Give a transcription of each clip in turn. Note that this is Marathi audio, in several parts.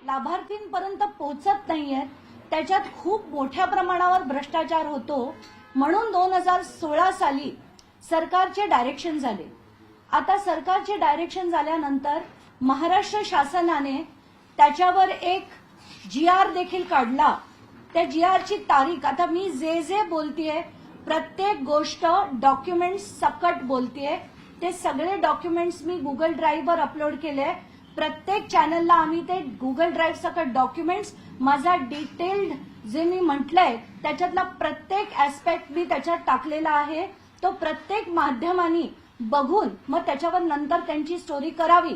लाभार्थींपर्यंत पोहोचत नाहीयेत, त्याच्यात खूप मोठ्या प्रमाणावर भ्रष्टाचार होतो, म्हणून 2016 साली सरकारचे डायरेक्शन झाले. आता सरकारचे डायरेक्शन झाल्यानंतर महाराष्ट्र शासनाने त्याच्यावर एक GR देखील काढला. त्या GRची तारीख, आता मी जे जे बोलतेय प्रत्येक गोष्ट डॉक्युमेंट्स सकट बोलतेय, ते सगळे डॉक्युमेंट्स मी गुगल ड्राईव्हवर अपलोड केले. प्रत्येक चॅनलला आम्ही ते गुगल ड्राईव्ह सकट डॉक्युमेंट्स, माझा डिटेल्ड जे मी म्हटलंय त्याच्यातला प्रत्येक ऍस्पेक्ट मी त्याच्यात टाकलेला आहे. तो प्रत्येक माध्यमांनी बघून मग त्याच्यावर नंतर त्यांची स्टोरी करावी.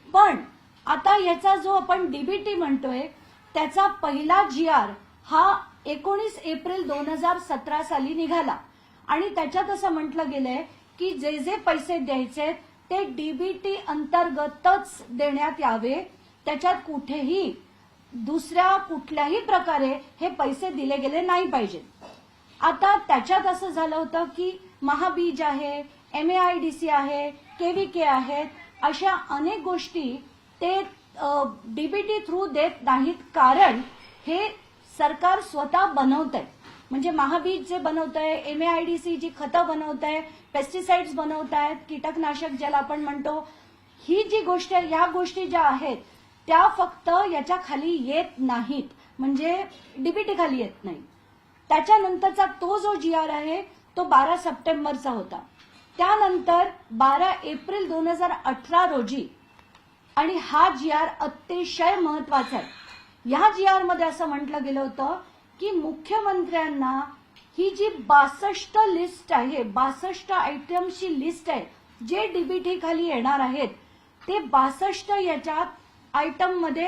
पण आता याचा जो आपण DBT म्हणतोय त्याचा पहिला GR हा 19 एप्रिल 2017 साली निघाला आणि त्याच्यात असं म्हटलं गेलंय की जे जे पैसे द्यायचे ते DBT अंतर्गतच देण्यात यावे, त्याच्यात कुठेही दुसऱ्या कुठल्याही प्रकारे हे पैसे दिले गेले नाही पाहिजे. आता त्याच्यात असं झालं होतं की महाबीज आहे, MAIDC आहे, KVK आहेत, अशा अनेक गोष्टी ते DBT थ्रू देत नाहीत, कारण हे सरकार स्वतः बनवतंय. म्हणजे महाबीज जे बनवतंय, MAIDC जी खतं बनवतंय, पेस्टिसाइड्स बनवतायत, कीटकनाशक ज्याला आपण म्हणतो, ही जी गोष्ट आहे, या गोष्टी ज्या आहेत त्या फक्त याच्या खाली येत नाहीत, म्हणजे DBT खाली येत नाही. त्याच्यानंतरचा तो जो GR आहे तो 12 सप्टेंबरचा होता. त्यानंतर 12 एप्रिल 2018 रोजी, आणि हा GR अतिशय महत्वाचा आहे. या GR मध्ये असं म्हटलं गेलं होतं की मुख्यमंत्र्यांना ही जी 62 लिस्ट आहे, 62 आयटम्सची लिस्ट आहे जे DBT खाली येणार आहेत, ते 62 याच्यात आयटम मध्ये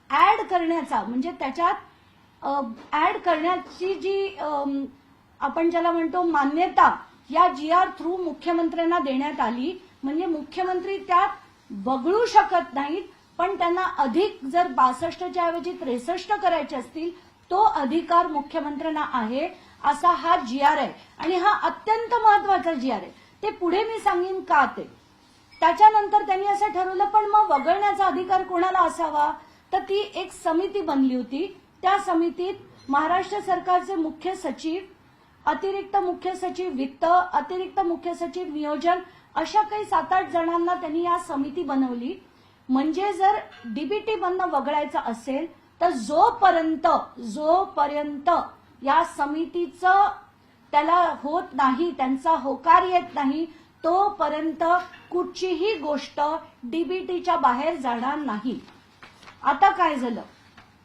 ऍड करण्याचा, म्हणजे त्याच्यात ऍड करण्याची जी आपण ज्याला म्हणतो मान्यता या GR थ्रू मुख्यमंत्र्यांना देण्यात आली. म्हणजे मुख्यमंत्री त्यात वगळू शकत नाहीत, पण त्यांना अधिक जर 62च्या ऐवजी 63 करायचे असतील तो अधिकार मुख्यमंत्र्यांना आहे, असा हा GR आहे. आणि हा अत्यंत महत्वाचा GR आहे. ते पुढे मी सांगेन का ते. त्याच्यानंतर त्यांनी असं ठरवलं, पण मग वगळण्याचा अधिकार कोणाला असावा, तर ती एक समिती बनली होती. त्या समितीत महाराष्ट्र सरकारचे मुख्य सचिव, अतिरिक्त मुख्य सचिव वित्त, अतिरिक्त मुख्य सचिव नियोजन, अशा काही 7-8 जणांना त्यांनी या समिती बनवली. म्हणजे जर DBT मधनं वगळायचं असेल तर जोपर्यंत या समितीचं त्याला होत नाही, त्यांचा होकार येत नाही, तोपर्यंत कुठचीही गोष्ट DBTच्या बाहेर जाणार नाही. आता काय झालं,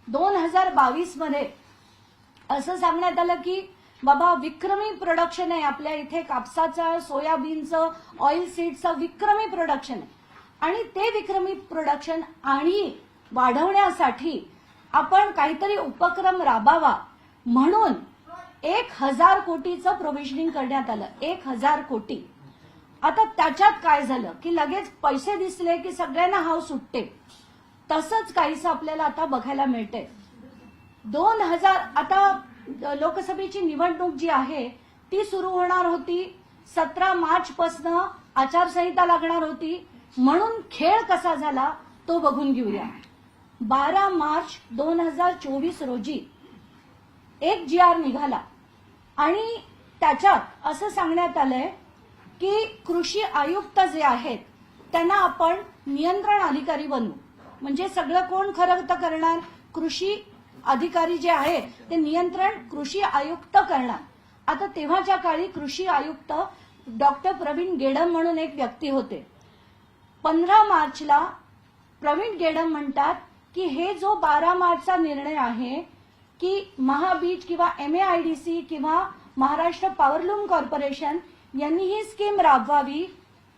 2022 मध्ये असं सांगण्यात आलं की बाबा विक्रमी प्रोडक्शन आहे आपल्या इथे, कापसाचं, सोयाबीनचं, ऑइल सीडचं विक्रमी प्रोडक्शन आहे. आणि ते विक्रमी प्रोडक्शन आणि वाढवण्यासाठी आपण काहीतरी उपक्रम राबावा म्हणून 1000 कोटीचं प्रोव्हिजनिंग करण्यात आलं. 1000 कोटी. आता त्याच्यात काय झालं की लगेच पैसे दिसले की सगळ्यांना हाव सुटते. तसंच काहीसं आपल्याला आता बघायला मिळते. 2000 आता लोकसभेची निवडणूक जी आहे ती सुरू होणार होती. 17 मार्च पासून आचारसंहिता लागणार होती. म्हणून खेळ कसा झाला तो बघून घेऊया. 12 मार्च 2024 रोजी एक GR निघाला आणि त्याच्यात असं सांगण्यात आलंय की कृषी आयुक्त जे आहेत त्यांना आपण नियंत्रण अधिकारी बनवू. म्हणजे सगळं कोण खरं तर करणार, कृषी अधिकारी जे आहेत ते नियंत्रण कृषी आयुक्त करणार. आता तेव्हाच्या काळी कृषी आयुक्त डॉक्टर प्रवीण गेडम म्हणून एक व्यक्ती होते. 15 मार्चला प्रवीण गेडम म्हणतात की हे जो 12 मार्चचा निर्णय आहे की महाबीज किंवा MAIDC किंवा महाराष्ट्र पॉवरलूम कॉर्पोरेशन यांनी ही स्कीम राबवावी,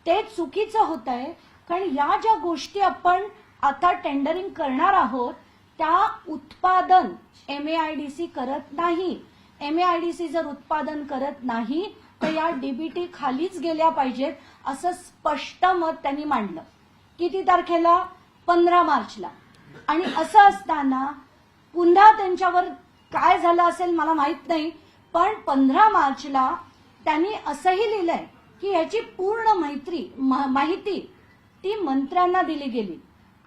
ते चुकीचं होत आहे. कारण या ज्या गोष्टी आपण आता टेंडरिंग करणार आहोत त्या उत्पादन MAIDC करत नाही. MAIDC जर उत्पादन करत नाही तर या DBT खालीच गेल्या पाहिजेत, असं स्पष्ट मत त्यांनी मांडलं. किती तारखेला? 15 मार्चला. आणि असं असताना पुन्हा त्यांच्यावर काय झालं असेल मला माहित नाही, पण 15 मार्चला त्यांनी असंही लिहिलंय की याची पूर्ण माहिती ती मंत्र्यांना दिली गेली.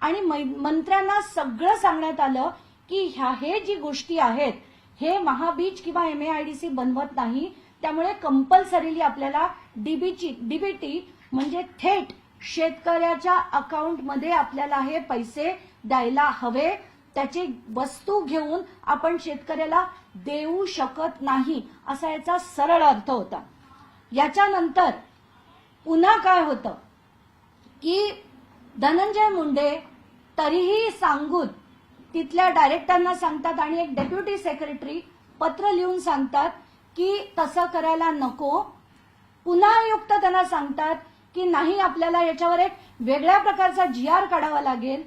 आणि मंत्र्यांना सगळं सांगण्यात आलं की हे जी गोष्टी आहेत हे महाबीज किंवा MAIDC बनवत नाही, त्यामुळे कंपल्सरीली आपल्याला डीबीटी म्हणजे थेट शेतकऱ्याच्या अकाउंटमध्ये आपल्याला हे पैसे द्यायला हवे. त्याची वस्तू घेऊन आपण शेतकऱ्याला देऊ शकत नाही असा याचा सरळ अर्थ होता. याच्यानंतर पुन्हा काय होतं की धनंजय मुंडे तरीही सांगून तिथल्या डायरेक्टरना सांगतात आणि एक डेप्युटी सेक्रेटरी पत्र लिहून सांगतात की तसं करायला नको. पुन्हा आयुक्त त्यांना सांगतात की नाही, आपल्याला याच्यावर एक वेगळ्या प्रकारचा GR काढावा लागेल.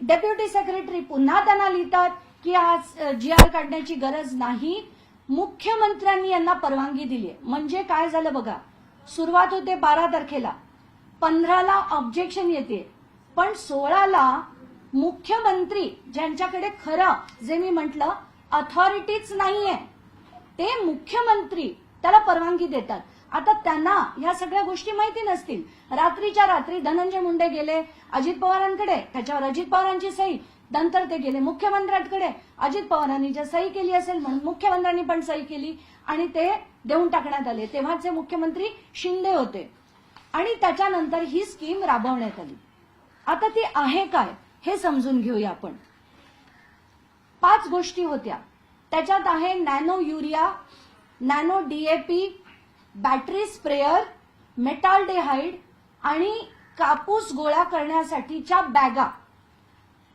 डेप्युटी सेक्रेटरी पुन्हा त्यांना लिहितात की आज GR काढण्याची गरज नाही. मुख्यमंत्र्यांनी यांना परवानगी दिली. म्हणजे काय झालं बघा, सुरुवात होते 12 तारखेला, 15ला ऑब्जेक्शन येते, पण 16ला मुख्यमंत्री ज्यांच्याकडे खरं जे मी म्हटलं अथॉरिटीच नाहीये ते मुख्यमंत्री त्याला परवानगी देतात. आता त्यांना ह्या सगळ्या गोष्टी माहिती नसतील. रात्रीच्या रात्री धनंजय मुंडे गेले अजित पवारांकडे, त्याच्यावर अजित पवारांची सही, नंतर ते गेले मुख्यमंत्र्यांकडे, अजित पवारांनी जर सही केली असेल म्हणून मुख्यमंत्र्यांनी पण सही केली आणि ते देऊन टाकण्यात आले. तेव्हाचे मुख्यमंत्री शिंदे होते आणि त्याच्यानंतर ही स्कीम राबवण्यात आली. आता ती आहे काय हे समजून घेऊया आपण. 5 गोष्टी होत्या त्याच्यात आहे nano urea, nano DAP, battery sprayer, metaldehyde आणि कापूस गोळा करण्यासाठीच्या बॅगा.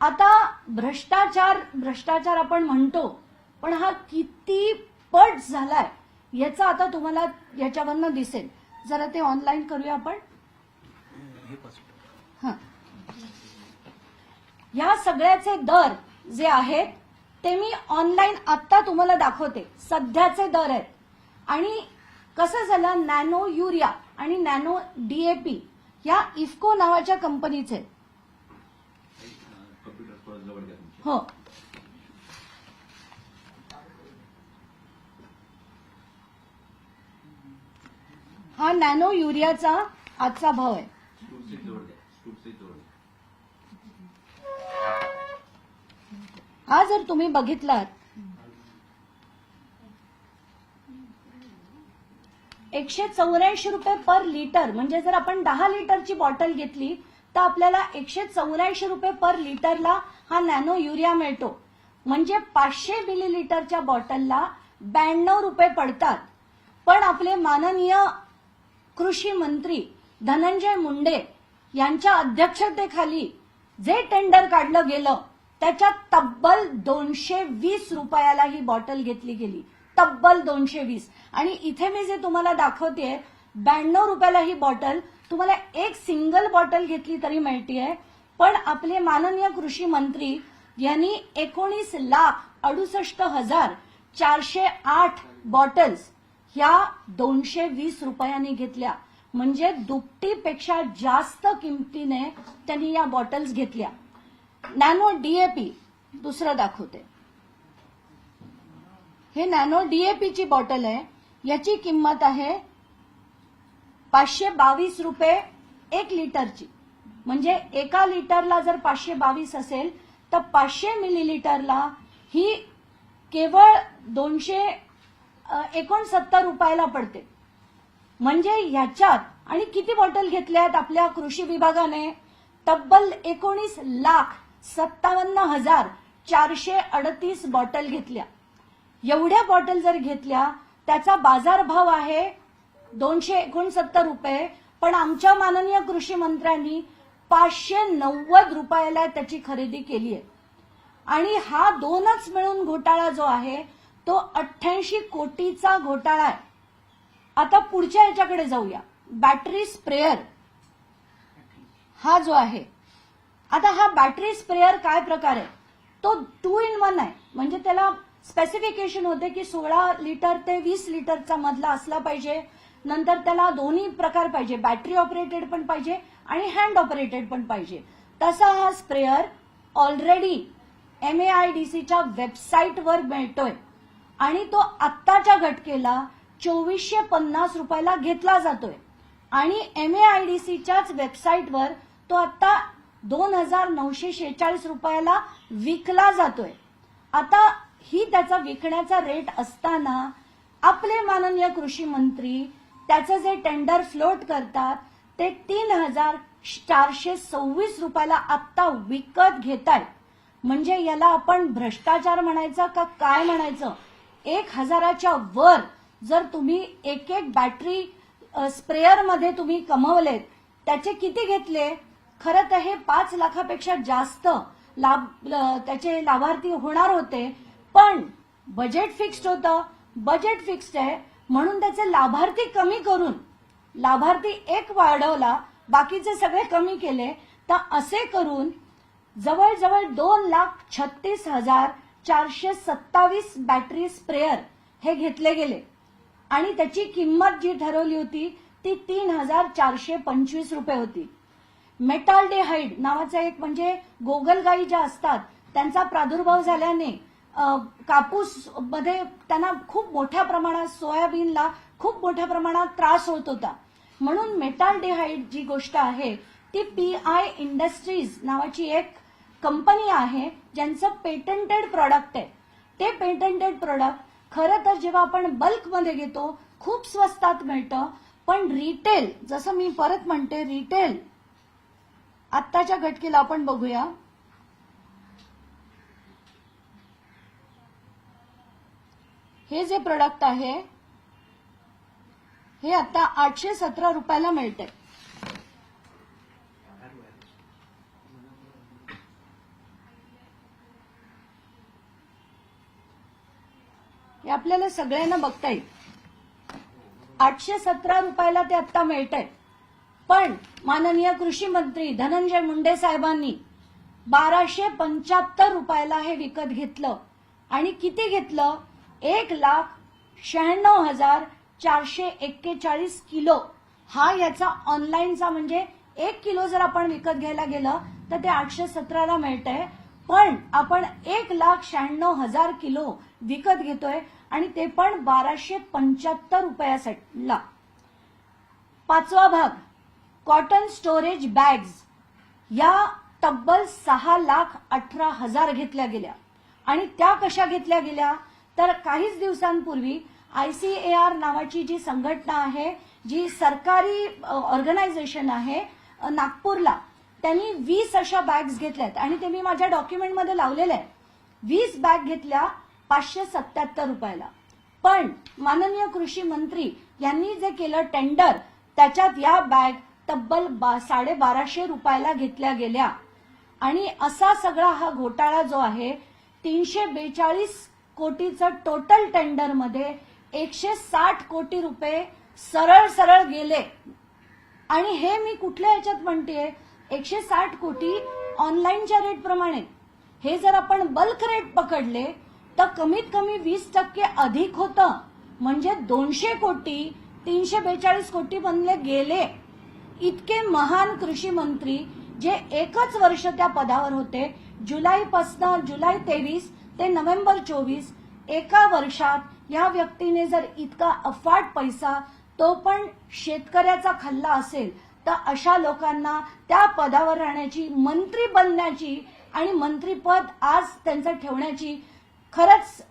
आता भ्रष्टाचार आपण म्हणतो, पण हा किती पट झालाय याचा आता तुम्हाला याच्यावरनं दिसेल. जरा ते ऑनलाईन करूया आपण. ह्या सगळ्याचे दर जे आहेत ते मी ऑनलाईन आता तुम्हाला दाखवते. सध्याचे दर आहेत. आणि कसं झालं, नॅनो युरिया आणि नॅनो DAP या इफ्को नावाच्या कंपनीचे. हो, हा नॅनो युरियाचा आजचा भाव आहे. हा जर तुम्ही बघितलात 184 रुपये पर लिटर, म्हणजे जर आपण 10 लिटरची बॉटल घेतली तर आपल्याला 184 रुपये पर लिटरला हा नॅनो युरिया मिळतो. म्हणजे 500 मिलीलिटरच्या बॉटलला 92 रुपये पडतात. पण आपले माननीय कृषी मंत्री धनंजय मुंडे यांच्या अध्यक्षतेखाली जे टेंडर काढलं गेलं त्याच्यात तब्बल 220 रुपयाला ही बॉटल घेतली गेली. तब्बल 220. आणि इथे मी जे तुम्हाला दाखवतेय 92 रुपयाला ही बॉटल तुम्हाला एक सिंगल बॉटल घेतली तरी मिळतेय. पण आपले माननीय कृषी मंत्री यांनी 19,68,408 बॉटल्स ह्या 220 रुपयांनी घेतल्या. म्हणजे दुपटीपेक्षा जास्त किमतीने त्यांनी या बॉटल्स घेतल्या. नॅनो DAP दुसरं दाखवते. हे नॅनो DAP ची बॉटल आहे. याची किंमत आहे 522 रुपये 1 लिटरची. म्हणजे एका लिटरला जर 522 असेल तर 500 मिलीलिटरला ही केवळ 269 रुपयाला पडते. म्हणजे ह्याच्यात आणि किती बॉटल घेतल्यात आपल्या कृषी विभागाने? तब्बल 19,57,438 बॉटल घेतल्या. एवढ्या बॉटल जर घेतल्या त्याचा बाजारभाव आहे 269 रुपये. पण आमच्या माननीय कृषी मंत्र्यांनी 590 रुपयाला त्याची खरेदी केली आहे. आणि हा दोनच मिळून घोटाळा जो आहे तो 88 कोटीचा घोटाळा आहे. आता पुढच्या याच्याकडे जाऊया. बॅटरी स्प्रेअर हा जो आहे, आता हा बॅटरी स्प्रेअर काय प्रकार आहे? तो 2 in 1 आहे. म्हणजे त्याला स्पेसिफिकेशन होते की 16 लिटर ते 20 लिटरचा मधला असला पाहिजे. नंतर त्याला दोन्ही प्रकार पाहिजे, बॅटरी ऑपरेटेड पण पाहिजे आणि हँड ऑपरेटेड पण पाहिजे. तसा हा स्प्रेअर ऑलरेडी MAIDCच्या वेबसाईटवर मिळतोय आणि तो आत्ताच्या घटकेला 2450 रुपयाला घेतला जातोय. आणि MAIDCच्याच वेबसाईटवर तो आता 2,946 रुपयाला विकला जातोय। आता ही त्याचा विकण्याचा रेट असताना आपले माननीय कृषी मंत्री त्याचं जे टेंडर फ्लोट करतात ते 3,426 रुपयाला आत्ता विकत घेतायत। म्हणजे याला आपण भ्रष्टाचार म्हणायचं का काय म्हणायचं? 1,000च्या वर जर तुम्ही एक एक बॅटरी स्प्रेअर मध्ये तुम्ही कमवलेत, त्याचे किती घेतले? खरं तर हे 5 लाखापेक्षा जास्त त्याचे लाभार्थी होणार होते, पण बजेट फिक्स्ड होतं। बजेट फिक्स्ड आहे म्हणून त्याचे लाभार्थी कमी करून लाभार्थी एक वाढवला, बाकीचे सगळे कमी केले। तर असे करून जवळजवळ 2,36,427 बॅटरी स्प्रेअर हे घेतले गेले आणि त्याची किंमत जी ठरवली होती ती 3,425 रुपये होती। मेटाल्डिहाइड नावाचा एक म्हणजे गोगलगायी ज्या असतात त्यांचा प्रादुर्भाव झाल्याने कापूस मध्ये त्यांना खूप मोठ्या प्रमाणात, सोयाबीनला खूप मोठ्या प्रमाणात त्रास होत होता, म्हणून मेटाल्डिहाइड जी गोष्ट आहे ती PI इंडस्ट्रीज नावाची एक कंपनी आहे ज्यांचं पेटंटेड प्रॉडक्ट आहे। ते पेटंटेड प्रॉडक्ट खरं तर जेव्हा आपण बल्कमध्ये घेतो खूप स्वस्तात मिळतं, पण रिटेल, जसं मी परत म्हणते, रिटेल आत्ताच्या घटकेला आपण बघूया। हे जे प्रोडक्ट आहे हे आता 817 रुपयाला मिळते। हे आपल्याला सगळ्यांना बघता येईल, 817 रुपयाला ते आता मिळतंय। पण माननीय कृषी मंत्री धनंजय मुंडे साहेबांनी 1,275 रुपयाला हे विकत घेतलं आणि किती घेतलं? 1,96,441 किलो हा याचा ऑनलाईनचा, म्हणजे 1 किलो जर आपण विकत घ्यायला गेलं तर ते 817 ला मिळतंय, पण आपण 1,96,000 किलो विकत घेतोय आणि ते पण 1,275 रुपयाला। 5वा भाग कॉटन स्टोरेज बॅग्स या तब्बल 6,18,000 घेतल्या गेल्या आणि त्या कशा घेतल्या गेल्या? तर काहीच दिवसांपूर्वी ICAR नावाची जी संघटना आहे, जी सरकारी ऑर्गनायझेशन आहे नागपूरला, त्यांनी 20 अशा बॅग्स घेतल्यात आणि ते मी माझ्या डॉक्युमेंटमध्ये लावलेलं आहे। 20 बॅग घेतल्या 577 रुपयाला। पण माननीय कृषी मंत्री यांनी जे केलं टेंडर, त्याच्यात या बॅग तब्बल 1,250 रुपयाला घेतल्या गेल्या आणि असा सगळा हा घोटाळा जो आहे 342 कोटीचं टोटल टेंडर मध्ये 160 कोटी रुपये सरळ सरळ गेले। आणि हे मी कुठल्या याच्यात म्हणतेय, 160 कोटी ऑनलाईनच्या रेट प्रमाणे। हे जर आपण बल्क रेट पकडले तर कमीत कमी 20% अधिक होतं, म्हणजे 200 कोटी 342 कोटी बनले गेले। इतके महान कृषी मंत्री जे एकच वर्ष त्या पदावर होते, जुलै 23 ते नोव्हेंबर 24, एका वर्षात या व्यक्तीने जर इतका अफाट पैसा, तो पण शेतकऱ्याचा खाल्ला असेल, तर अशा लोकांना त्या पदावर राहण्याची, मंत्री बनण्याची आणि मंत्रीपद आज त्यांचं ठेवण्याची खरंच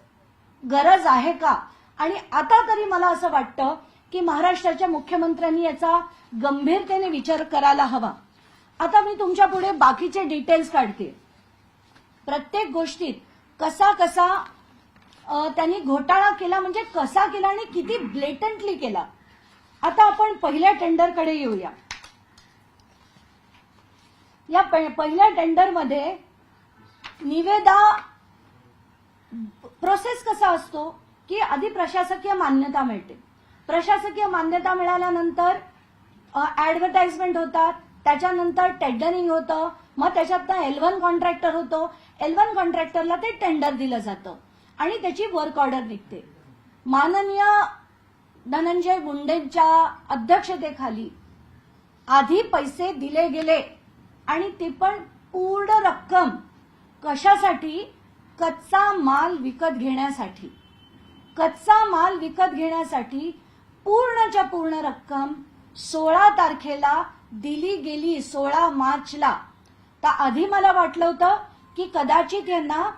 गरज आहे का? आणि आता तरी मला असं वाटतं की महाराष्ट्राच्या मुख्यमंत्र्यांनी याचा गंभीरतेने विचार करायला हवा। आता मी तुमच्या पुढे बाकीचे डिटेल्स काढते, प्रत्येक गोष्टीत कसा कसा त्यांनी घोटाळा केला, म्हणजे कसा केला आणि किती ब्लेटंटली केला। आता आपण पहिल्या टेंडरकडे येऊया। या पहिल्या टेंडरमध्ये निविदा प्रोसेस कसा असतो की आधी प्रशासकीय मान्यता मिळते, प्रशासकीय मान्यता मिळाल्यानंतर ऍडव्हर्टाइजमेंट होतात, त्याच्यानंतर टेंडरिंग होतं, मग त्याच्यात L1 कॉन्ट्रॅक्टर होतो, L1 कॉन्ट्रॅक्टरला ते टेंडर दिलं जातं आणि त्याची वर्क ऑर्डर निघते। माननीय धनंजय मुंडेंच्या अध्यक्षतेखाली आधी पैसे दिले गेले आणि ती पण पूर्ण रक्कम कशासाठी? कच्चा माल विकत घेण्यासाठी। कच्चा माल विकत घेण्यासाठी पूर्णच्या पूर्ण रक्कम 16 तारखेला दिली गेली, 16 मार्चला। तर आधी मला वाटलं होतं की कदाचित यांना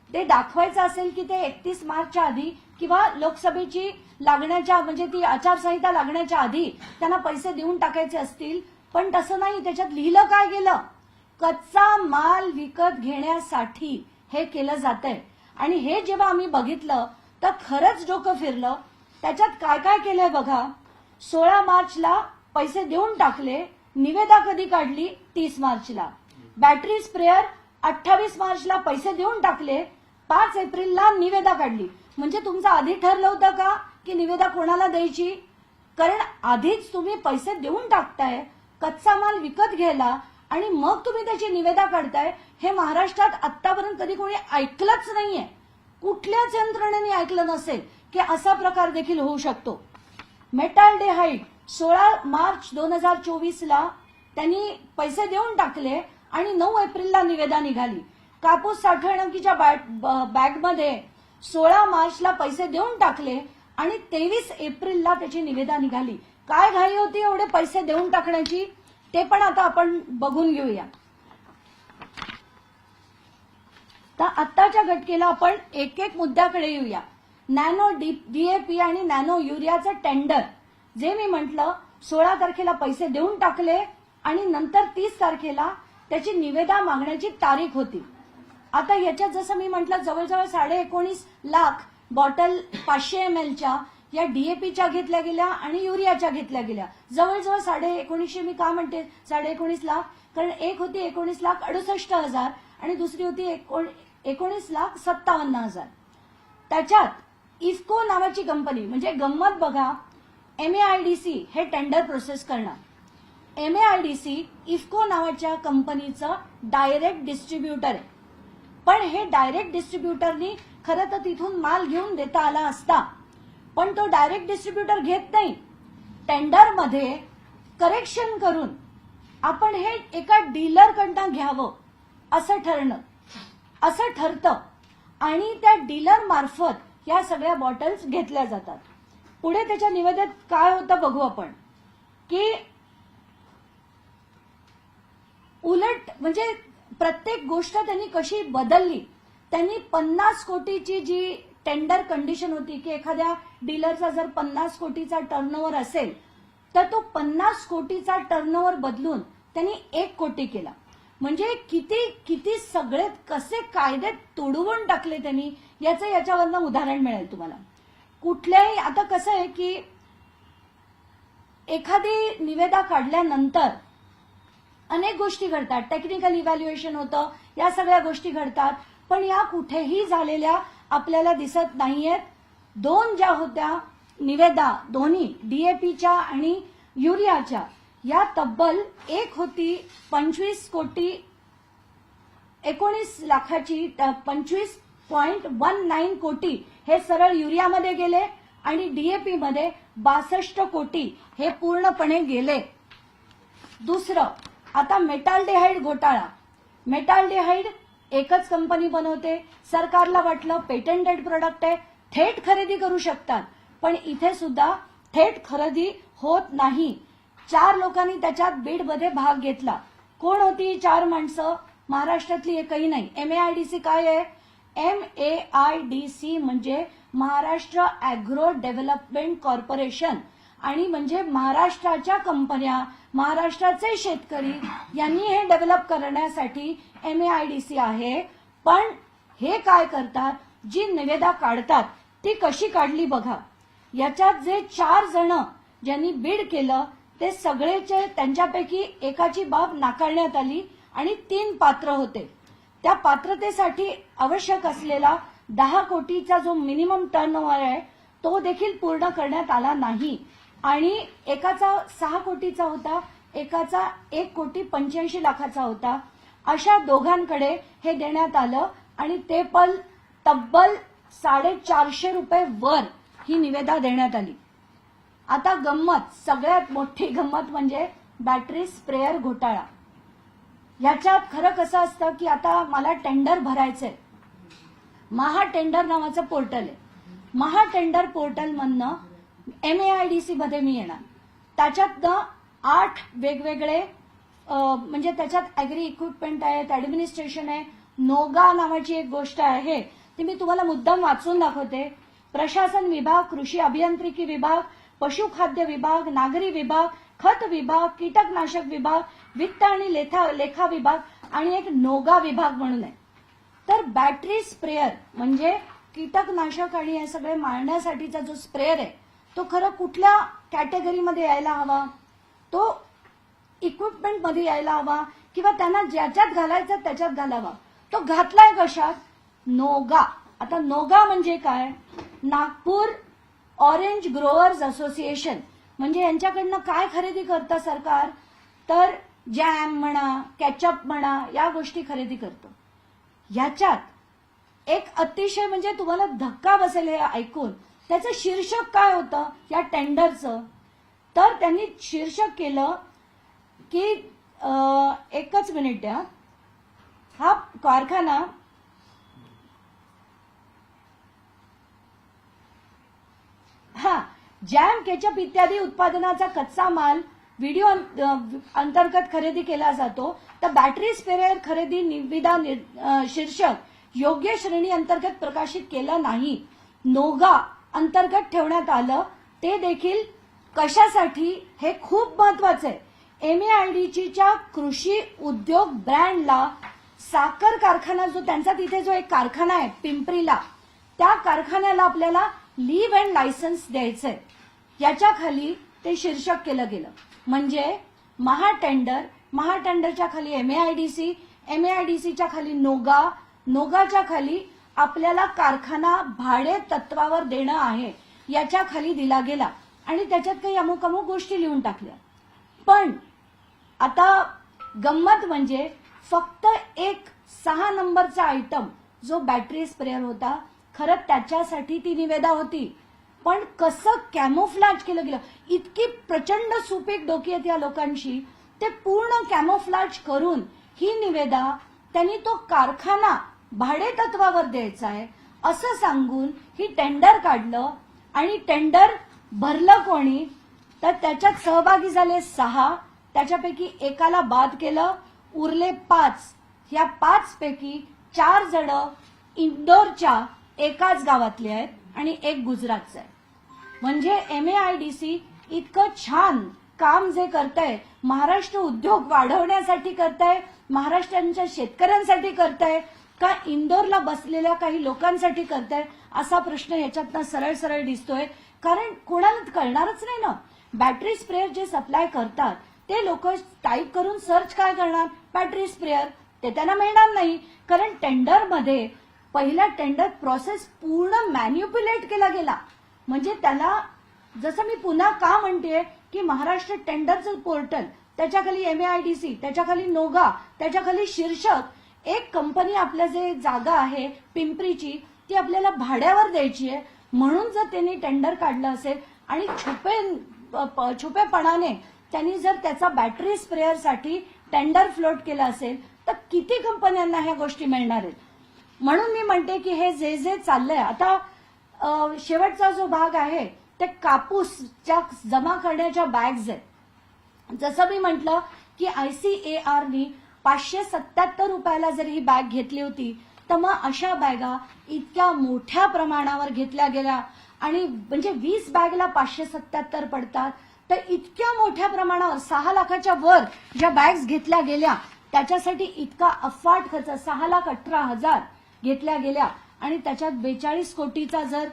ते दाखवायचं असेल की ते 31 मार्चच्या आधी किंवा लोकसभेची लागण्याच्या म्हणजे ती आचारसंहिता लागण्याच्या आधी त्यांना पैसे देऊन टाकायचे असतील, पण तसं नाही. त्याच्यात लिहिलं काय गेलं, कच्चा माल विकत घेण्यासाठी हे केलं जातंय. आणि हे जेव्हा आम्ही बघितलं तर खरंच डोकं फिरलं. त्याच्यात काय काय केलंय बघा. 16 मार्चला पैसे देऊन टाकले, निविदा कधी काढली 30 मार्चला. बॅटरी स्प्रेअर 28 मार्चला पैसे देऊन टाकले, 5 एप्रिलला निविदा काढली. म्हणजे तुमचं आधी ठरलं होतं का की निविदा कोणाला द्यायची? कारण आधीच तुम्ही पैसे देऊन टाकताय कच्चा माल विकत घ्यायला आणि मग तुम्ही त्याची निविदा काढताय. हे महाराष्ट्रात आतापर्यंत कधी कोणी ऐकलंच नाहीये. कुठल्याच यंत्रणेने ऐकलं नसेल की असा प्रकार देखील होऊ शकतो. मेटाल्डिहाइड 16 मार्च 2024ला त्यांनी पैसे देऊन टाकले आणि 9 एप्रिलला निविदा निघाली. कापूस साठवणुकीच्या बॅगमध्ये 16 मार्चला पैसे देऊन टाकले आणि 23 एप्रिलला त्याची निविदा निघाली. काय घाई होती एवढे पैसे देऊन टाकण्याची ते पण आता आपण बघून घेऊया. तर आत्ताच्या घटकेला आपण एक एक मुद्द्याकडे येऊया. नॅनो डीएपी आणि नॅनो युरियाचं टेंडर जे मी म्हटलं 16 तारखेला पैसे देऊन टाकले आणि नंतर 30 तारखेला त्याची निविदा मागण्याची तारीख होती. आता याच्यात जसं मी म्हटलं जवळजवळ 19.5 लाख बॉटल 500 mlच्या या डीएपीच्या घेतल्या गेल्या आणि युरियाच्या घेतल्या गेल्या. जवळजवळ 19.5 मी का म्हणते 19.5 लाख, कारण एक होती 19,68,000 आणि दुसरी होती 19,57,000. त्याच्यात इफ्को नावाची कंपनी म्हणजे गंमत बघा, MAIDC हे टेंडर प्रोसेस करणार. MAIDC इफ्को नावाच्या कंपनीचं डायरेक्ट डिस्ट्रीब्युटर आहे. पण हे डायरेक्ट डिस्ट्रीब्युटरनी खरं तर तिथून माल घेऊन देता आला असता, पण तो डायरेक्ट डिस्ट्रीब्युटर घेत नाही. टेंडरमध्ये करेक्शन करून आपण हे एका डीलरकडनं घ्यावं असं ठरतं आणि त्या डीलर मार्फत या सगळ्या बॉटल्स घेतल्या जातात. पुढे त्याच्या निवेदनात काय होतं बघू आपण की उलट म्हणजे प्रत्येक गोष्ट त्यांनी कशी बदलली. त्यांनी 50 कोटीची जी टेंडर कंडिशन होती की एखाद्या डीलरचा जर 50 कोटीचा टर्नओव्हर असेल तर तो 50 कोटीचा टर्नओव्हर बदलून त्यांनी 1 कोटी केला. म्हणजे किती सगळे कसे कायदे तोडवून टाकले त्यांनी याचं याच्यावरनं उदाहरण मिळेल तुम्हाला. कुठल्याही आता कसं आहे की एखादी निविदा काढल्यानंतर अनेक गोष्टी घडतात, टेक्निकल इव्हॅल्युएशन होतं, या सगळ्या गोष्टी घडतात, पण या कुठेही झालेल्या आपल्याला दिसत नाहीयेत. 2 ज्या होत्या निविदा दोन्ही डीएपीच्या आणि युरियाच्या या तब्बल एक होती 25 कोटी 19 लाखाची 25.19 कोटी हे सरळ युरियामध्ये गेले आणि डीएपी मध्ये 62 कोटी हे पूर्णपणे गेले. दुसरं आता मेटाल्डिहाइड घोटाळा. मेटाल्डिहाइड एकच कंपनी बनवते. सरकारला वाटलं पेटंटेड प्रोडक्ट आहे, थेट खरेदी करू शकतात, पण इथे सुद्धा थेट खरेदी होत नाही. 4 लोकांनी त्याच्यात बीडमध्ये भाग घेतला. कोण होती 4 माणसं? महाराष्ट्रातली एकही नाही. MAIDC काय आहे? MAIDC म्हणजे महाराष्ट्र अॅग्रो डेव्हलपमेंट कॉर्पोरेशन आणि म्हणजे महाराष्ट्राच्या कंपन्या, महाराष्ट्राचे शेतकरी यांनी हे डेव्हलप करण्यासाठी MAIDC आहे. पण हे काय करतात, जी निविदा काढतात ती कशी काढली बघा. याच्यात जे 4 जण ज्यांनी बीड केलं ते सगळेचे त्यांच्यापैकी एकाची बाब नाकारण्यात आली आणि 3 पात्र होते. त्या पात्रतेसाठी आवश्यक असलेला 10 कोटीचा जो मिनिमम टर्नओव्हर आहे तो देखील पूर्ण करण्यात आला नाही आणि एकाचा 6 कोटीचा होता, एकाचा 1,85,00,000 होता. अशा दोघांकडे हे देण्यात आलं आणि ते पण तब्बल 450 रुपये वर ही निविदा देण्यात आली. आता गंमत, सगळ्यात मोठी गंमत म्हणजे बॅटरी स्प्रेअर घोटाळा. याच्यात खरं कसं असतं की आता मला टेंडर भरायचंय. महा टेंडर नावाचं पोर्टल आहे. महा टेंडर पोर्टल मधनं MAIDC मध्ये मी येणार. त्याच्यातनं 8 वेगवेगळे म्हणजे त्याच्यात ऍग्री इक्विपमेंट आहे, ऍडमिनिस्ट्रेशन आहे. नोगा नावाची एक गोष्ट आहे, ती मी तुम्हाला मुद्दाम वाचून दाखवते. प्रशासन विभाग, कृषी अभियांत्रिकी विभाग, पशुखाद्य विभाग, नागरी विभाग, खत विभाग, कीटकनाशक विभाग, वित्त आणि लेखा विभाग आणि एक नोगा विभाग म्हणून आहे. तर बॅटरी स्प्रेअर म्हणजे कीटकनाशक आणि हे सगळे मारण्यासाठीचा जो स्प्रेअर आहे तो खरं कुठल्या कॅटेगरीमध्ये यायला हवा, तो इक्विपमेंट मध्ये यायला हवा किंवा त्यांना ज्याच्यात घालायचं त्याच्यात घालावा. तो घातलाय कशात? नोगा. आता नोगा म्हणजे काय? Nagpur orange growers association. म्हणजे यांच्याकडनं काय खरेदी करतं सरकार? तर जॅम म्हणा, कॅचअप म्हणा, या गोष्टी खरेदी करतं. याच्यात एक अतिशय म्हणजे तुम्हाला धक्का बसेल हे ऐकून. त्याचं शीर्षक काय होतं या टेंडरचं? तर त्यांनी शीर्षक केलं की एकच मिनिट द्या. हा कारखाना जॅम, केचप इत्यादी उत्पादनाचा कच्चा माल व्हिडिओ अंतर्गत खरेदी केला जातो. तर बॅटरी स्प्रेअर खरेदी निविदा शीर्षक योग्य श्रेणी अंतर्गत प्रकाशित केलं नाही, नोगा अंतर्गत ठेवण्यात आलं. ते देखील कशासाठी हे खूप महत्वाचं आहे. एमएआयडीसीच्या कृषी उद्योग ब्रँडला साखर कारखाना जो त्यांचा तिथे जो एक कारखाना आहे पिंपरीला, त्या कारखान्याला आपल्याला लीव अँड लायसन्स द्यायचंय. याच्या खाली ते शीर्षक केलं गेलं. म्हणजे महाटेंडरच्या खाली एमएआयडीसी, एमएआयडीसीच्या खाली नोगा, नोगाच्या खाली आपल्याला कारखाना भाडे तत्वावर देणं आहे, याच्या खाली दिला गेला. आणि त्याच्यात काही अमुक गोष्टी लिहून टाकल्या. पण आता गंमत म्हणजे फक्त एक 6 नंबरचा आयटम जो बॅटरी स्प्रेअर होता, खरं त्याच्यासाठी ती निविदा होती. पण कसं कॅमोफ्लॅज केलं गेलं. इतकी प्रचंड सुपीक डोकी आहेत या लोकांची. ते पूर्ण कॅमोफ्लॅज करून ही निविदा त्यांनी तो कारखाना भाडे तत्वावर द्यायचा आहे असं सांगून ही टेंडर काढलं. आणि टेंडर भरलं कोणी? तर त्याच्यात सहभागी झाले 6. त्याच्यापैकी एकाला बाद केलं, उरले 5. या 5 पैकी 4 जण इंदोरच्या एकाच गावातले आहेत आणि एक गुजरातचं आहे. म्हणजे एमएआयडीसी इतकं छान काम जे करतंय, महाराष्ट्र उद्योग वाढवण्यासाठी करताय, महाराष्ट्राच्या शेतकऱ्यांसाठी करताय का इंदोरला बसलेल्या काही लोकांसाठी करताय, असा प्रश्न याच्यातनं सरळ सरळ दिसतोय. कारण कोणाला कळणारच नाही ना. बॅटरी स्प्रेअर जे सप्लाय करतात ते लोक टाईप करून सर्च काय करणार? Battery sprayer. ते त्यांना मिळणार नाही. कारण टेंडरमध्ये पहिला टेंडर प्रोसेस पूर्ण मॅन्युप्युलेट केला गेला. म्हणजे त्याला जसं मी पुन्हा का म्हणते की महाराष्ट्र टेंडरचं पोर्टल, त्याच्याखाली एमएआयडीसी, त्याच्याखाली नोगा, त्याच्याखाली शीर्षक, एक कंपनी आपल्या जे जागा आहे पिंपरीची ती आपल्याला भाड्यावर द्यायची आहे. म्हणून जर त्यांनी टेंडर काढलं असेल आणि छुपेपणाने त्यांनी जर त्याचा बॅटरी स्प्रेअरसाठी टेंडर फ्लोट केला असेल तर किती कंपन्यांना ह्या गोष्टी मिळणार आहेत. म्हणून मी म्हणते की हे जे चाललंय आता, शेवटचा जो भाग आहे ते कापूसच्या जमा करण्याच्या बॅग्स आहेत. जसं मी म्हटलं की आयसीएआरनी 577 रुपयाला जर ही बॅग घेतली होती तर मग अशा बॅगा इतक्या मोठ्या प्रमाणावर घेतल्या गेल्या. आणि म्हणजे 20 बॅगला 577 पडतात. तर इतक्या मोठ्या प्रमाणावर 6 लाखाच्या वर ज्या बॅग्स घेतल्या गेल्या त्याच्यासाठी इतका अफाट खर्च 6,18,000 घेतल्या गेल्या. आणि त्याच्यात 42 कोटीचा जर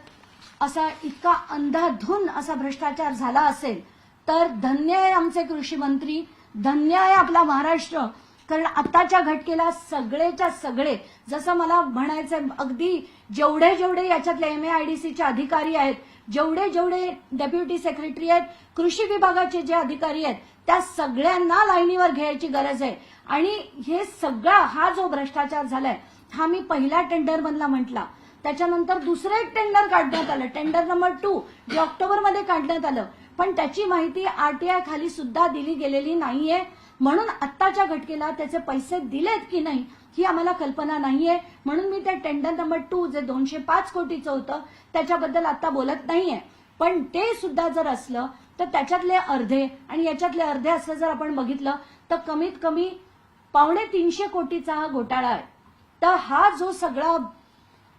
असा इतका अंधाधुंद असा भ्रष्टाचार झाला असेल तर धन्य आहे आमचे कृषी मंत्री, धन्य आहे आपला महाराष्ट्र. कारण आताच्या घटकेला सगळेच्या सगळे, जसं मला म्हणायचंय, अगदी जेवढे याच्यातले एमएआयडीसीचे अधिकारी आहेत, जेवढे डेप्युटी सेक्रेटरी आहेत, कृषी विभागाचे जे अधिकारी आहेत, त्या सगळ्यांना लाईनीवर घ्यायची गरज आहे. आणि हे सगळा हा जो भ्रष्टाचार झालाय हा मी पहिल्या टेंडरमधला म्हटला. त्याच्यानंतर दुसरं एक टेंडर काढण्यात आलं, टेंडर नंबर 2, जे ऑक्टोबरमध्ये काढण्यात आलं. पण त्याची माहिती आरटीआय खाली सुद्धा दिली गेलेली नाहीये. म्हणून आत्ताच्या घटकेला त्याचे पैसे दिलेत की नाही ही आम्हाला कल्पना नाहीये. म्हणून मी त्या टेंडर नंबर 2 जे 205 कोटीचं होतं त्याच्याबद्दल आता बोलत नाहीये. पण ते सुद्धा जर असलं तर त्याच्यातले अर्धे आणि याच्यातले अर्धे असं जर आपण बघितलं तर कमीत कमी 250 कोटीचा हा घोटाळा आहे. तर हा जो सगळा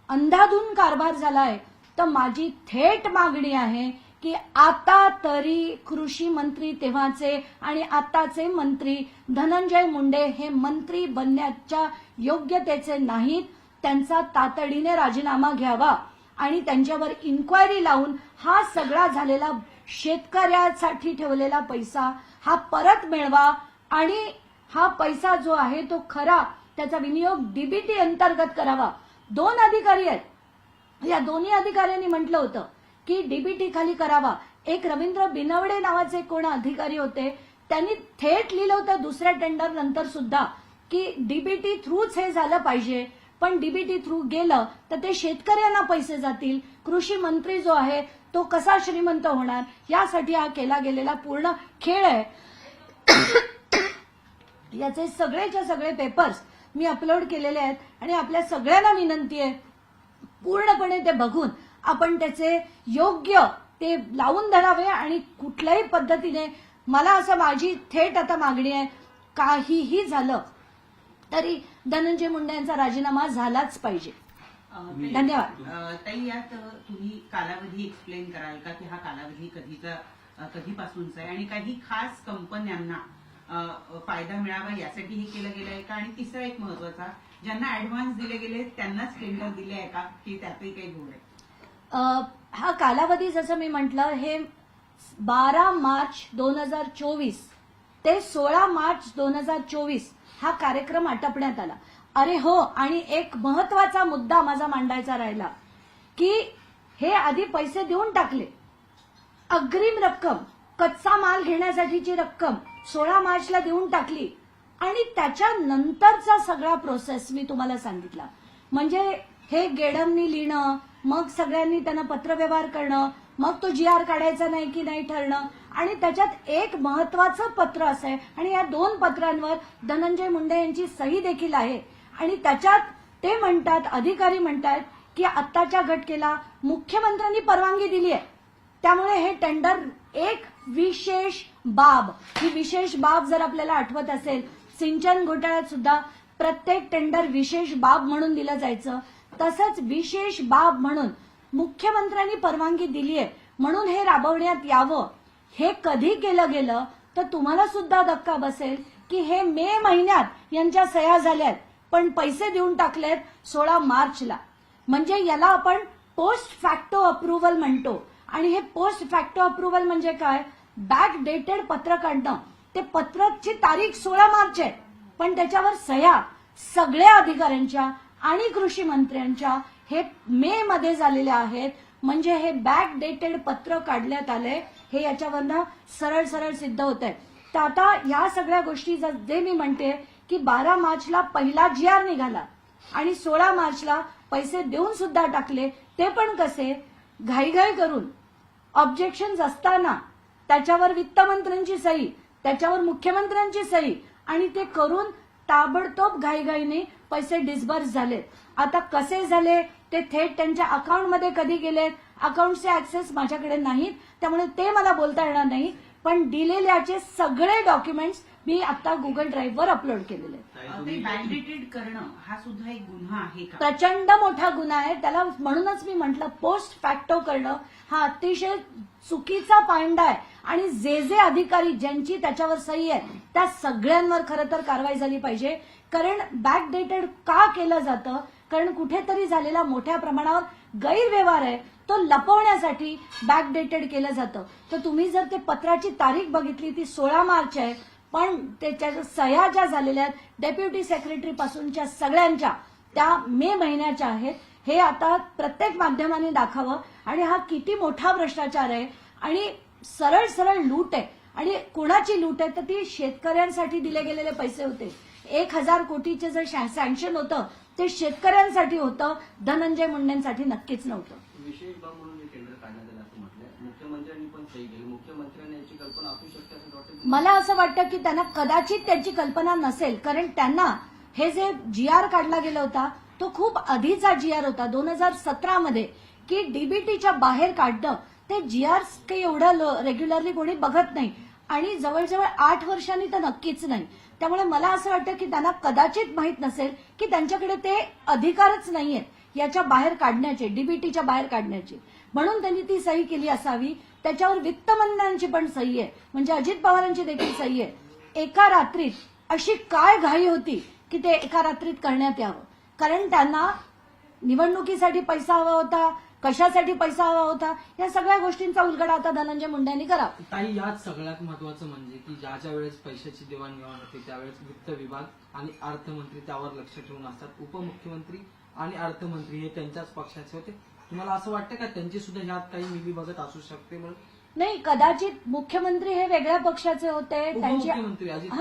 अंधाधुंद कारभार झालाय, तर माझी थेट मागणी आहे की आता तरी कृषी मंत्री तेव्हाचे आणि आताचे मंत्री धनंजय मुंडे हे मंत्री बनण्याच्या योग्यतेचे नाहीत. त्यांचा तातडीने राजीनामा घ्यावा आणि त्यांच्यावर इन्क्वायरी लावून हा सगळा झालेला शेतकऱ्यासाठी ठेवलेला पैसा हा परत मिळवा आणि हा पैसा जो आहे तो खरा त्याचा विनियोग डीबीटी अंतर्गत करावा. 2 अधिकारी आहेत, या दोन्ही अधिकाऱ्यांनी म्हटलं होतं की डीबीटी खाली करावा. एक रवींद्र बिनवडे नावाचे कोण अधिकारी होते, त्यांनी थेट लिहिलं होतं दुसऱ्या टेंडर नंतर सुद्धा की डीबीटी थ्रूच हे झालं पाहिजे. पण डीबीटी थ्रू गेलं तर ते शेतकऱ्यांना पैसे जातील, कृषी मंत्री जो आहे तो कसा श्रीमंत होणार, यासाठी हा केला गेलेला पूर्ण खेळ आहे. याचे सगळेच्या सगळे पेपर्स मी अपलोड केलेले आहेत आणि आपल्या सगळ्यांना विनंती आहे पूर्णपणे ते बघून आपण त्याचे योग्य ते लावून धरावे आणि कुठल्याही पद्धतीने मला असं माझी थेट आता मागणी आहे, काहीही झालं तरी धनंजय मुंडे यांचा राजीनामा झालाच पाहिजे. धन्यवाद. ताई, यात तुम्ही कालावधी एक्सप्लेन कराल का की हा कालावधी कधीपासूनचा आहे आणि काही खास कंपन्यांना फायदा मिळावा यासाठी हे केलं गेलं आहे का? आणि तिसरा एक महत्वाचा, ज्यांना ऍडव्हान्स दिले गेले त्यांनाच टेंडर दिले आहे का, की त्यातही काही घोळ आहे? हा कालावधी जसं मी म्हटलं हे 12 मार्च 2024 ते 16 मार्च 2024 हा कार्यक्रम आटपण्यात आला. अरे हो, आणि एक महत्वाचा मुद्दा माझा मांडायचा राहिला की हे आधी पैसे देऊन टाकले, अग्रिम रक्कम कच्चा माल घेण्यासाठीची रक्कम 16 मार्चला देऊन टाकली आणि त्याच्यानंतरचा सगळा प्रोसेस मी तुम्हाला सांगितला. म्हणजे हे गेडमनी लिहिणं, मग सगळ्यांनी त्यांना पत्रव्यवहार करणं, मग तो GR काढायचा नाही की नाही ठरणं, आणि त्याच्यात एक महत्वाचं पत्र असं आहे आणि या 2 पत्रांवर धनंजय मुंडे यांची सही देखील आहे आणि त्याच्यात ते म्हणतात, अधिकारी म्हणतात की आत्ताच्या घटनेला मुख्यमंत्र्यांनी परवानगी दिली आहे, त्यामुळे हे टेंडर एक विशेष बाब, ही विशेष बाब जर आपल्याला आठवत असेल, सिंचन घोटाळ्यात सुद्धा प्रत्येक टेंडर विशेष बाब म्हणून दिलं जायचं, तसंच विशेष बाब म्हणून मुख्यमंत्र्यांनी परवानगी दिली आहे म्हणून हे राबवण्यात यावं. हे कधी केलं गेलं तर तुम्हाला सुद्धा धक्का बसेल की हे मे महिन्यात यांच्या सह्या झाल्यात पण पैसे देऊन टाकलेत 16 मार्चला. म्हणजे याला आपण पोस्ट फॅक्टो अप्रुव्हल म्हणतो. आणि हे पोस्ट फॅक्टो अप्रुव्हल म्हणजे काय? बॅक डेटेड पत्र काढणं. ते पत्राची तारीख 16 मार्च आहे पण त्याच्यावर सह्या सगळ्या अधिकाऱ्यांच्या आणि कृषी मंत्र्यांच्या हे मे मध्ये झालेल्या आहेत. म्हणजे हे बॅक डेटेड पत्र काढण्यात आले, हे याच्यावरनं सरळ सरळ सिद्ध होत आहे. तर आता या सगळ्या गोष्टी जे मी म्हणते की 12 मार्चला पहिला GR निघाला आणि 16 मार्चला पैसे देऊन सुद्धा टाकले, ते पण कसे घाईघाई करून, ऑब्जेक्शन्स असताना त्याच्यावर वित्तमंत्र्यांची सही, त्याच्यावर मुख्यमंत्र्यांची सही, आणि ते करून ताबडतोब घाईघाईने पैसे डिस्बर्स झाले. आता कसे झाले ते थेट त्यांच्या अकाउंटमध्ये कधी गेलेत, अकाउंटचे ऍक्सेस माझ्याकडे नाहीत, त्यामुळे ते मला बोलता येणार नाही. पण दिलेल्याचे सगळे डॉक्युमेंट्स मी आता गुगल ड्राईव्हवर अपलोड केलेले आहेत. बॅकडेटेड करणं हा सुद्धा एक गुन्हा आहे का? प्रचंड मोठा गुन्हा आहे. त्याला म्हणूनच मी म्हटलं पोस्ट फॅक्टो करणं हा अतिशय चुकीचा पायंडा आहे आणि जे अधिकारी ज्यांची त्याच्यावर सही आहे त्या सगळ्यांवर खरं तर कारवाई झाली पाहिजे. कारण बॅकडेटेड का केलं जातं? कारण कुठेतरी झालेला मोठ्या प्रमाणावर गैरव्यवहार आहे, तो लपवण्यासाठी बॅकडेटेड केलं जातं. तर तुम्ही जर ते पत्राची तारीख बघितली ती 16 मार्च आहे, पण त्याच्या सह्या ज्या झालेल्या आहेत डेप्युटी सेक्रेटरी पासूनच्या सगळ्यांच्या त्या मे महिन्याच्या आहेत. हे आता प्रत्येक माध्यमाने दाखवावं. आणि हा किती मोठा भ्रष्टाचार आहे आणि सरळ सरळ लूट आहे. आणि कोणाची लूट आहे तर ती शेतकऱ्यांसाठी दिले गेलेले पैसे होते. 1000 कोटीचे जर सँक्शन होतं ते शेतकऱ्यांसाठी होतं, धनंजय मुंडेंसाठी नक्कीच नव्हतं. विशेष बाब म्हणून टेंडर काढण्यात आलं असं म्हटलं, मुख्यमंत्र्यांनी पण सही केली. मुख्यमंत्र्यांनी याची कल्पना असू शकते असं वाटतं? मला असं वाटतं की त्यांना कदाचित त्याची कल्पना नसेल, कारण त्यांना हे जे GR काढला गेला होता तो खूप आधीचा GR होता 2017 मध्ये, की डीबीटीच्या बाहेर काढणं ते जीआरस काही एवढं रेग्युलरली कोणी बघत नाही आणि जवळजवळ 8 वर्षांनी तर नक्कीच नाही. त्यामुळे मला असं वाटतं की त्यांना कदाचित माहीत नसेल की त्यांच्याकडे ते अधिकारच नाहीयेत याच्या बाहेर काढण्याचे, डीबीटीच्या बाहेर काढण्याचे. म्हणून त्यांनी ती सही केली असावी. त्याच्यावर वित्तमंत्र्यांची पण सही आहे, म्हणजे अजित पवारांची देखील सही आहे. एका रात्रीत अशी काय घाई होती की ते एका रात्रीत करण्यात यावं? कारण त्यांना निवडणुकीसाठी पैसा हवा होता, कशासाठी पैसा हवा होता, या सगळ्या गोष्टींचा उलगडा आता धनंजय मुंडेंनी करावा. ताई, यात सगळ्यात महत्वाचं म्हणजे की ज्या वेळेस पैशाची देवाणघेवाण होते त्यावेळेस वित्त विभाग आणि अर्थमंत्री त्यावर लक्ष ठेवून असतात. उपमुख्यमंत्री आणि अर्थमंत्री हे त्यांच्याच पक्षाचे होते. तुम्हाला असं वाटतं का त्यांची सुद्धा ह्यात काही मिलीभगत असू शकते? म्हणून नाही, कदाचित मुख्यमंत्री हे वेगळ्या पक्षाचे होते. उपमुख्यमंत्री अजित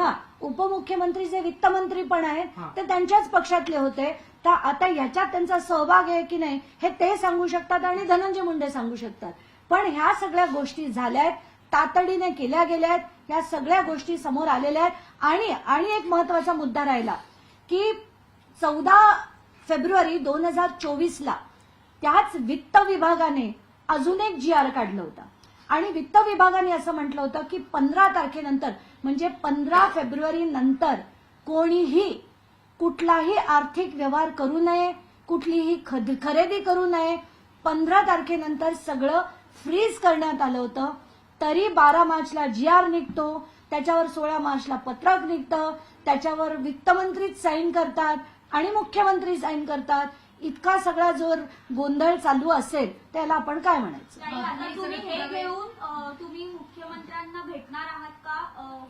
उपमुख्यमंत्री जे वित्तमंत्री पण आहेत हा. ते त्यांच्याच पक्षातले होते. तर आता याच्यात त्यांचा सहभाग आहे की नाही हे ते सांगू शकतात आणि धनंजय मुंडे सांगू शकतात. पण ह्या सगळ्या गोष्टी झाल्यात, तातडीने केल्या गेल्यात, ह्या सगळ्या गोष्टी समोर आलेल्या आहेत. आणि एक महत्वाचा मुद्दा राहिला की 14 फेब्रुवारी 2024ला त्याच वित्त विभागाने अजून एक जीआर काढला होता आणि वित्त विभागाने असं म्हटलं होतं की 15 तारखेनंतर म्हणजे 15 फेब्रुवारी नंतर कोणीही कुठलाही आर्थिक व्यवहार करू नये, कुठलीही खरेदी करू नये. 15 तारखेनंतर सगळं फ्रीज करण्यात आलं होतं. तरी 12 मार्चला जीआर निघतो, त्याच्यावर 16 मार्चला पत्रक निघतं, त्याच्यावर वित्तमंत्रीच साईन करतात आणि मुख्यमंत्री साईन करतात. इतका सगळा जोर गोंधळ चालू असेल त्याला आपण काय म्हणायचं? नाही, आता तुम्ही हे घेऊन तुम्ही मुख्यमंत्र्यांना भेटणार आहात का?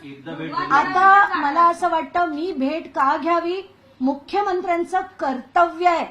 एकदा तसंच भेट आता मला असं वाटतं मी भेट का घ्यावी? मुख्यमंत्र्यांचं कर्तव्य आहे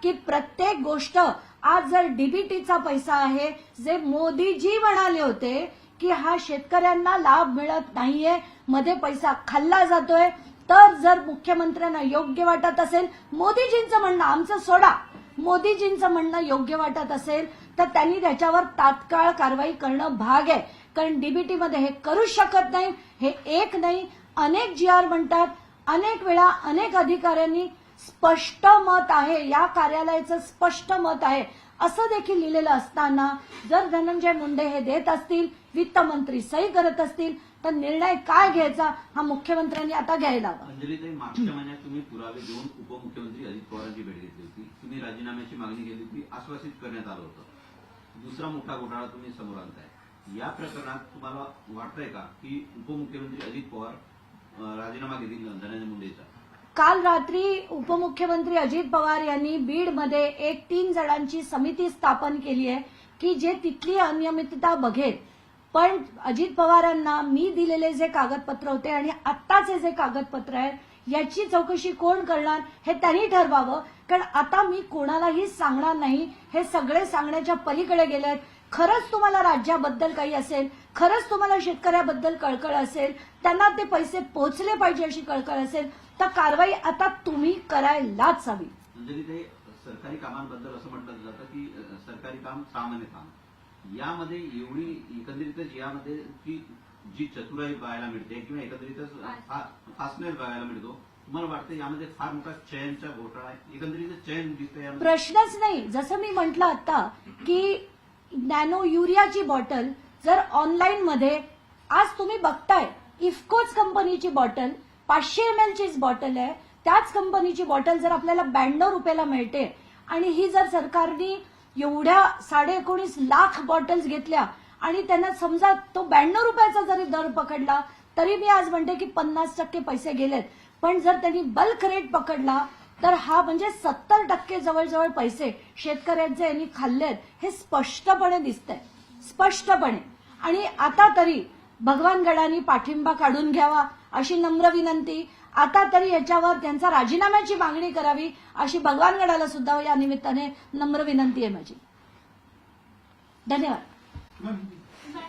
की प्रत्येक गोष्ट, आज जर डीबीटीचा पैसा आहे, जे मोदीजी म्हणाले होते की हा शेतकऱ्यांना लाभ मिळत नाहीये, मध्ये पैसा खाल्ला जातोय, तर जर मुख्यमंत्र्यांना योग्य वाटत असेल, मोदीजींचं म्हणणं आमचं सोडा, मोदीजींचं म्हणणं योग्य वाटत असेल तर त्यांनी त्याच्यावर तात्काळ कारवाई करणं भाग आहे. कारण डीबीटीमध्ये हे करूच शकत नाही. हे एक नाही, अनेक जीआर म्हणतात, अनेक वेळा अनेक अधिकाऱ्यांनी स्पष्ट मत आहे, या कार्यालयाचं स्पष्ट मत आहे असं देखील लिहिलेलं असताना जर धनंजय मुंडे हे देत असतील, वित्तमंत्री सही करत असतील, तर निर्णय काय घ्यायचा हा मुख्यमंत्र्यांनी आता घ्यायला हवा. अंजलीताई, मागच्या महिन्यात तुम्ही पुरावे देऊन उपमुख्यमंत्री अजित पवारांची भेट घेतली होती. तुम्ही राजीनाम्याची मागणी केली होती, आश्वासित करण्यात आलं होतं. दुसरा मोठा घोटाळा तुम्ही समोर आणताय. या प्रकरणात तुम्हाला वाटतंय का की उपमुख्यमंत्री अजित पवार राजीनामा घेतील धनंजय मुंडेचा? काल रात्री उपमुख्यमंत्री अजित पवार यांनी बीडमध्ये एक 3 जणांची समिती स्थापन केली आहे की जे तिथली अनियमितता बघेल. पण अजित पवारांना मी दिलेले जे कागदपत्र होते आणि आत्ताचे जे कागदपत्र आहेत याची चौकशी कोण करणार हे त्यांनी ठरवावं. कारण आता मी कोणालाही सांगणार नाही, हे सगळे सांगण्याच्या पलीकडे गेले आहेत. खरंच तुम्हाला राज्याबद्दल काही असेल, खरंच तुम्हाला शेतकऱ्याबद्दल कळकळ असेल, त्यांना ते पैसे पोहोचले पाहिजे अशी कळकळ असेल, तर कारवाई आता तुम्ही करायलाच हवी. अंजलीताई, सरकारी कामांबद्दल असं म्हटलं जातं की सरकारी काम सामान्य काम, यामध्ये एवढी एकंदरीतच यामध्ये की जी चतुराई बघायला मिळते किंवा एकंदरीतच फास्टनेस बघायला मिळतो, तुम्हाला वाटतं यामध्ये फार मोठा चयनचा घोटाळा आहे? एकंदरीत चयन दिसतंय यामध्ये? प्रश्नच नाही. जसं मी म्हटलं आता की नॅनो युरियाची बॉटल जर ऑनलाईन मध्ये आज तुम्ही बघताय, इफकोच कंपनीची बॉटल 500 ml चीच बॉटल आहे, त्याच कंपनीची बॉटल जर आपल्याला 92 रुपयाला मिळते आणि ही जर सरकारने एवढ्या 19.5 लाख बॉटल्स घेतल्या आणि त्यांना समजा तो 92 रुपयाचा जरी दर पकडला तरी मी आज म्हणते की 50% पैसे गेलेत. पण जर त्यांनी बल्क रेट पकडला तर हा म्हणजे 70% जवळजवळ पैसे शेतकऱ्यांचे यांनी खाल्लेत हे स्पष्टपणे दिसतंय, स्पष्टपणे. आणि आता तरी भगवानगडांनी पाठिंबा काढून घ्यावा अशी नम्र विनंती. आता तरी याच्यावर त्यांचा राजीनाम्याची मागणी करावी अशी भगवानगडाला सुद्धा या निमित्ताने नम्र विनंती आहे माझी. धन्यवाद.